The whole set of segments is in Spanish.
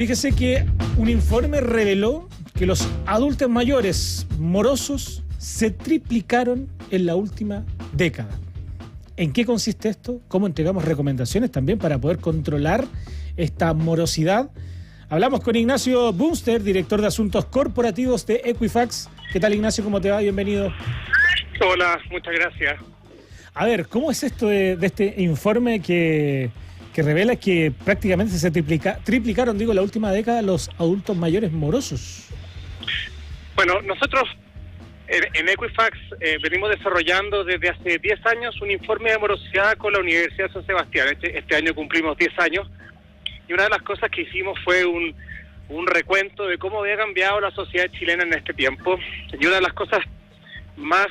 Fíjese que un informe reveló que los adultos mayores morosos se triplicaron en la última década. ¿En qué consiste esto? ¿Cómo entregamos recomendaciones también para poder controlar esta morosidad? Hablamos con Ignacio Bunster, director de Asuntos Corporativos de Equifax. ¿Qué tal, Ignacio? ¿Cómo te va? Bienvenido. Hola, muchas gracias. A ver, ¿cómo es esto de este informe que revela que prácticamente se triplicaron, la última década los adultos mayores morosos? Bueno, nosotros en Equifax venimos desarrollando desde hace 10 años un informe de morosidad con la Universidad de San Sebastián. Este año cumplimos 10 años y una de las cosas que hicimos fue un recuento de cómo había cambiado la sociedad chilena en este tiempo. Y una de las cosas más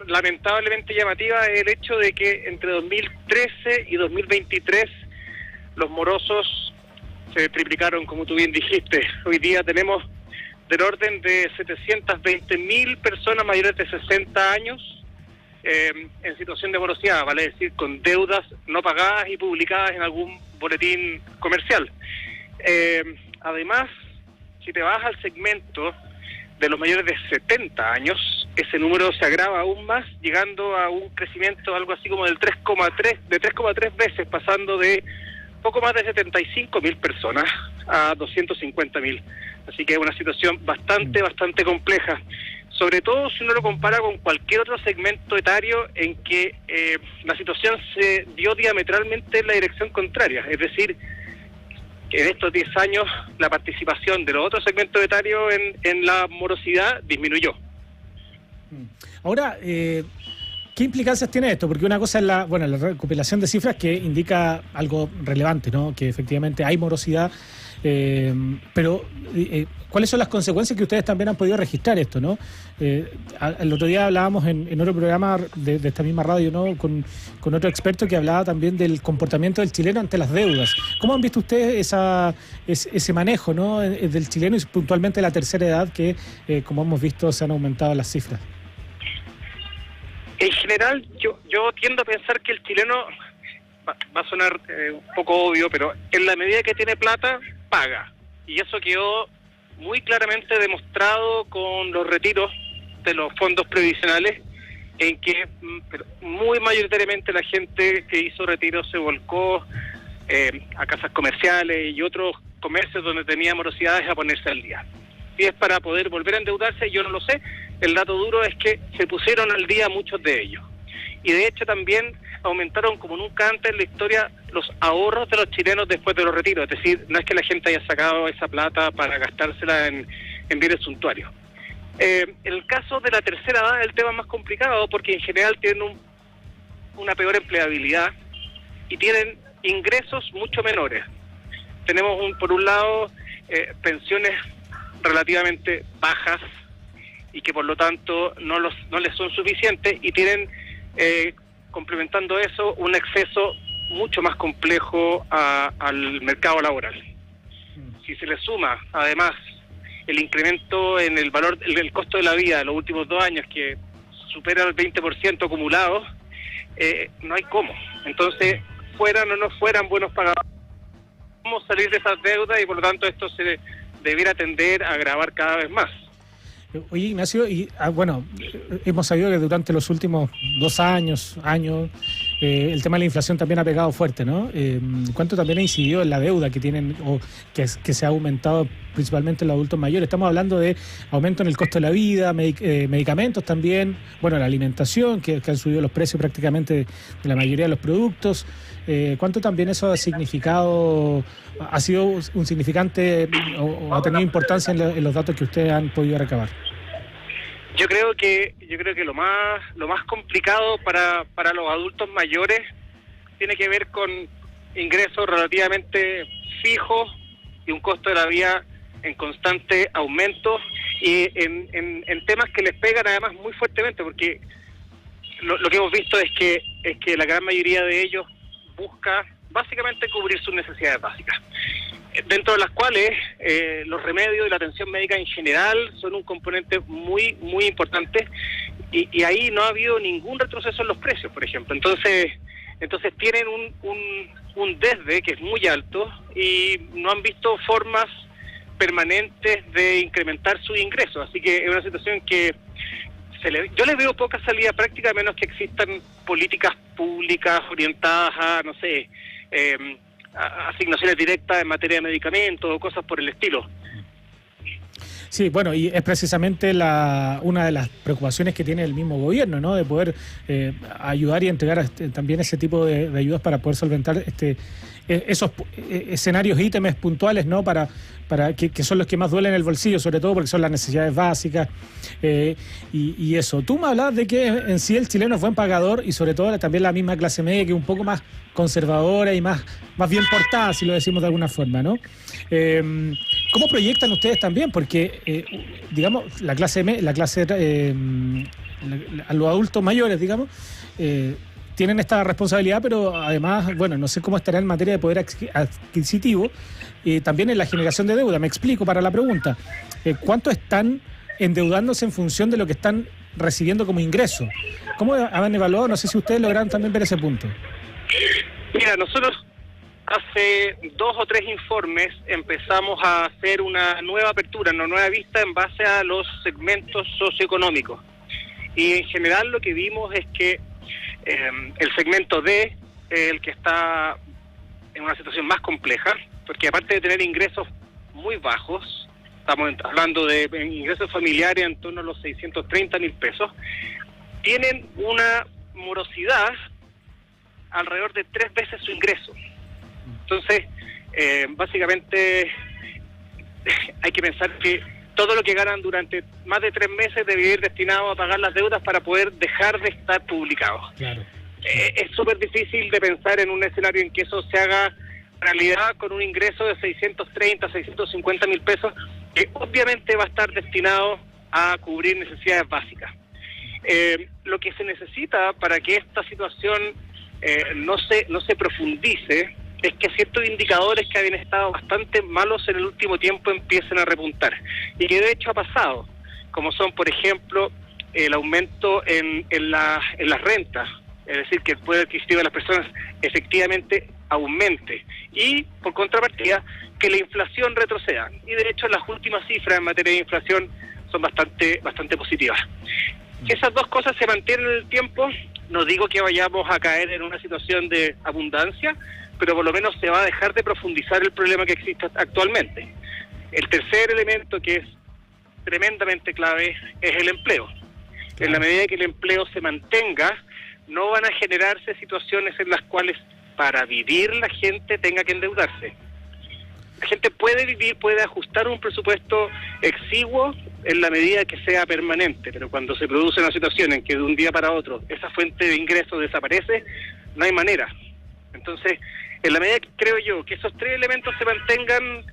lamentablemente llamativas es el hecho de que entre 2013 y 2023 los morosos se triplicaron, como tú bien dijiste. Hoy día tenemos del orden de 720.000 personas mayores de 60 años en situación de morosidad, vale decir, con deudas no pagadas y publicadas en algún boletín comercial. Además, si te vas al segmento de los mayores de 70 años, ese número se agrava aún más, llegando a un crecimiento algo así como del 3,3 veces, pasando de poco más de 75.000 personas a 250.000. Así que es una situación bastante compleja, sobre todo si uno lo compara con cualquier otro segmento etario en que la situación se dio diametralmente en la dirección contraria. Es decir, que en estos 10 años la participación de los otros segmentos etarios en la morosidad disminuyó. Ahora, ¿qué implicancias tiene esto? Porque una cosa es la recopilación de cifras que indica algo relevante, ¿no? Que efectivamente hay morosidad, pero ¿cuáles son las consecuencias que ustedes también han podido registrar esto, ¿no? El otro día hablábamos en otro programa de esta misma radio, ¿no? Con otro experto que hablaba también del comportamiento del chileno ante las deudas. ¿Cómo han visto ustedes ese manejo, ¿no? Del chileno y puntualmente la tercera edad que, como hemos visto, se han aumentado las cifras? En general, yo tiendo a pensar que el chileno, va a sonar un poco obvio, pero en la medida que tiene plata, paga. Y eso quedó muy claramente demostrado con los retiros de los fondos previsionales, en que muy mayoritariamente la gente que hizo retiros se volcó a casas comerciales y otros comercios donde tenía morosidades a ponerse al día. Si es para poder volver a endeudarse, yo no lo sé. El dato duro es que se pusieron al día muchos de ellos. Y de hecho también aumentaron como nunca antes en la historia los ahorros de los chilenos después de los retiros. Es decir, no es que la gente haya sacado esa plata para gastársela en bienes suntuarios. En el caso de la tercera edad es el tema más complicado porque en general tienen una peor empleabilidad y tienen ingresos mucho menores. Tenemos por un lado pensiones relativamente bajas y que por lo tanto no les son suficientes y tienen, complementando eso, un acceso mucho más complejo al mercado laboral. Si se le suma además el incremento en el valor, el costo de la vida de los últimos 2 años que supera el 20% acumulado, no hay cómo. Entonces, fueran o no fueran buenos pagadores, cómo salir de esas deudas y por lo tanto esto se debiera tender a agravar cada vez más. Oye, Ignacio, hemos sabido que durante los últimos 2 años, el tema de la inflación también ha pegado fuerte, ¿no? ¿Cuánto también ha incidido en la deuda que tienen o que se ha aumentado principalmente en los adultos mayores? Estamos hablando de aumento en el costo de la vida, medicamentos también, la alimentación, que han subido los precios prácticamente de la mayoría de los productos. ¿Cuánto también eso ha significado, ha sido un significante o ha tenido importancia en los datos que ustedes han podido recabar? Yo creo que lo más complicado para los adultos mayores tiene que ver con ingresos relativamente fijos y un costo de la vida en constante aumento y en temas que les pegan además muy fuertemente, porque lo que hemos visto es que la gran mayoría de ellos busca básicamente cubrir sus necesidades básicas, dentro de las cuales los remedios y la atención médica en general son un componente muy importante y ahí no ha habido ningún retroceso en los precios, por ejemplo. Entonces tienen un desde que es muy alto y no han visto formas permanentes de incrementar sus ingresos. Así que es una situación que yo le veo poca salida práctica, a menos que existan políticas públicas orientadas a, no sé, a asignaciones directas en materia de medicamentos o cosas por el estilo. Sí, bueno, y es precisamente una de las preocupaciones que tiene el mismo gobierno, ¿no? De poder ayudar y entregar también ese tipo de ayudas para poder solventar esos escenarios, ítems puntuales, ¿no? Para que son los que más duelen el bolsillo, sobre todo porque son las necesidades básicas y eso. Tú me hablabas de que en sí el chileno es buen pagador y sobre todo también la misma clase media, que es un poco más conservadora y más bien portada, si lo decimos de alguna forma, ¿no? ¿Cómo proyectan ustedes también? Porque, digamos, a los adultos mayores, digamos, tienen esta responsabilidad, pero además, bueno, no sé cómo estará en materia de poder adquisitivo, también en la generación de deuda. Me explico para la pregunta. ¿Cuánto están endeudándose en función de lo que están recibiendo como ingreso? ¿Cómo han evaluado? No sé si ustedes lograron también ver ese punto. Mira, nosotros hace 2 o 3 informes empezamos a hacer una nueva apertura, una nueva vista en base a los segmentos socioeconómicos. Y en general lo que vimos es que el segmento D, el que está en una situación más compleja, porque aparte de tener ingresos muy bajos, estamos hablando de ingresos familiares en torno a los 630.000 pesos, tienen una morosidad alrededor de 3 veces su ingreso. Entonces, básicamente hay que pensar que todo lo que ganan durante más de 3 meses debe ir destinado a pagar las deudas para poder dejar de estar publicados. Claro. Es súper difícil de pensar en un escenario en que eso se haga realidad con un ingreso de 630, 650.000 pesos, que obviamente va a estar destinado a cubrir necesidades básicas. Lo que se necesita para que esta situación no se profundice es que ciertos indicadores que habían estado bastante malos en el último tiempo empiecen a repuntar, y que de hecho ha pasado, como son, por ejemplo, el aumento en las rentas, es decir, que el poder adquisitivo de las personas efectivamente aumente, y por contrapartida que la inflación retroceda. Y de hecho las últimas cifras en materia de inflación son bastante positivas. Que esas dos cosas se mantienen en el tiempo, no digo que vayamos a caer en una situación de abundancia, pero por lo menos se va a dejar de profundizar el problema que existe actualmente. El tercer elemento, que es tremendamente clave, es el empleo. En la medida que el empleo se mantenga, no van a generarse situaciones en las cuales para vivir la gente tenga que endeudarse. La gente puede vivir, puede ajustar un presupuesto exiguo en la medida que sea permanente, pero cuando se produce una situación en que de un día para otro esa fuente de ingresos desaparece, no hay manera. Entonces, en la medida que creo yo que esos 3 elementos se mantengan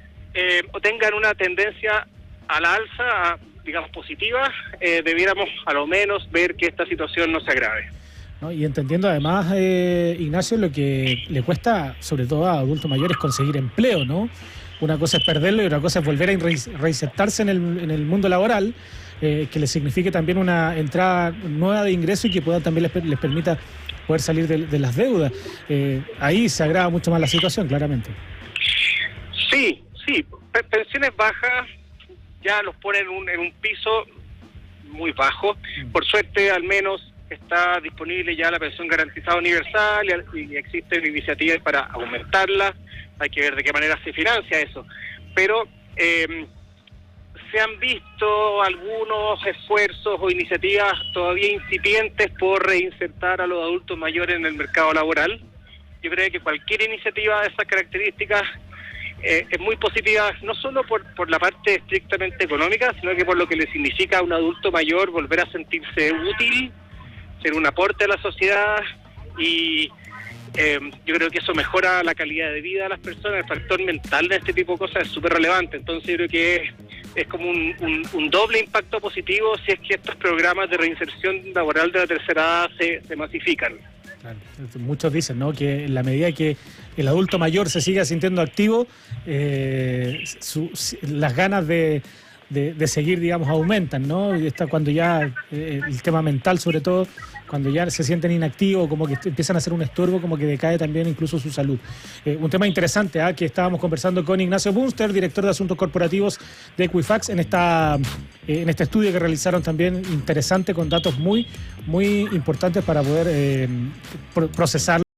o tengan una tendencia a la alza, digamos positiva, debiéramos a lo menos ver que esta situación no se agrave. ¿No? Y entendiendo además, Ignacio, lo que le cuesta, sobre todo a adultos mayores, conseguir empleo, ¿no? Una cosa es perderlo y otra cosa es volver a reinsertarse en el mundo laboral, que les signifique también una entrada nueva de ingreso y que pueda también les permita poder salir de las deudas. Ahí se agrava mucho más la situación, claramente. Sí. Pensiones bajas ya los ponen en un piso muy bajo. Por suerte, al menos está disponible ya la pensión garantizada universal y existen iniciativas para aumentarla. Hay que ver de qué manera se financia eso. Pero se han visto algunos esfuerzos o iniciativas todavía incipientes por reinsertar a los adultos mayores en el mercado laboral. Yo creo que cualquier iniciativa de esas características es muy positiva, no solo por la parte estrictamente económica, sino que por lo que le significa a un adulto mayor volver a sentirse útil, ser un aporte a la sociedad, y yo creo que eso mejora la calidad de vida de las personas. El factor mental de este tipo de cosas es súper relevante. Entonces yo creo que es como un doble impacto positivo si es que estos programas de reinserción laboral de la tercera edad se masifican. Claro. Muchos dicen, ¿no?, que en la medida que el adulto mayor se siga sintiendo activo, las ganas de de seguir, digamos, aumentan, ¿no? Y cuando ya el tema mental, sobre todo, cuando ya se sienten inactivos, como que empiezan a hacer un estorbo, como que decae también incluso su salud. Un tema interesante, que estábamos conversando con Ignacio Bunster, director de Asuntos Corporativos de Equifax, en este estudio que realizaron también interesante, con datos muy, muy importantes para poder procesar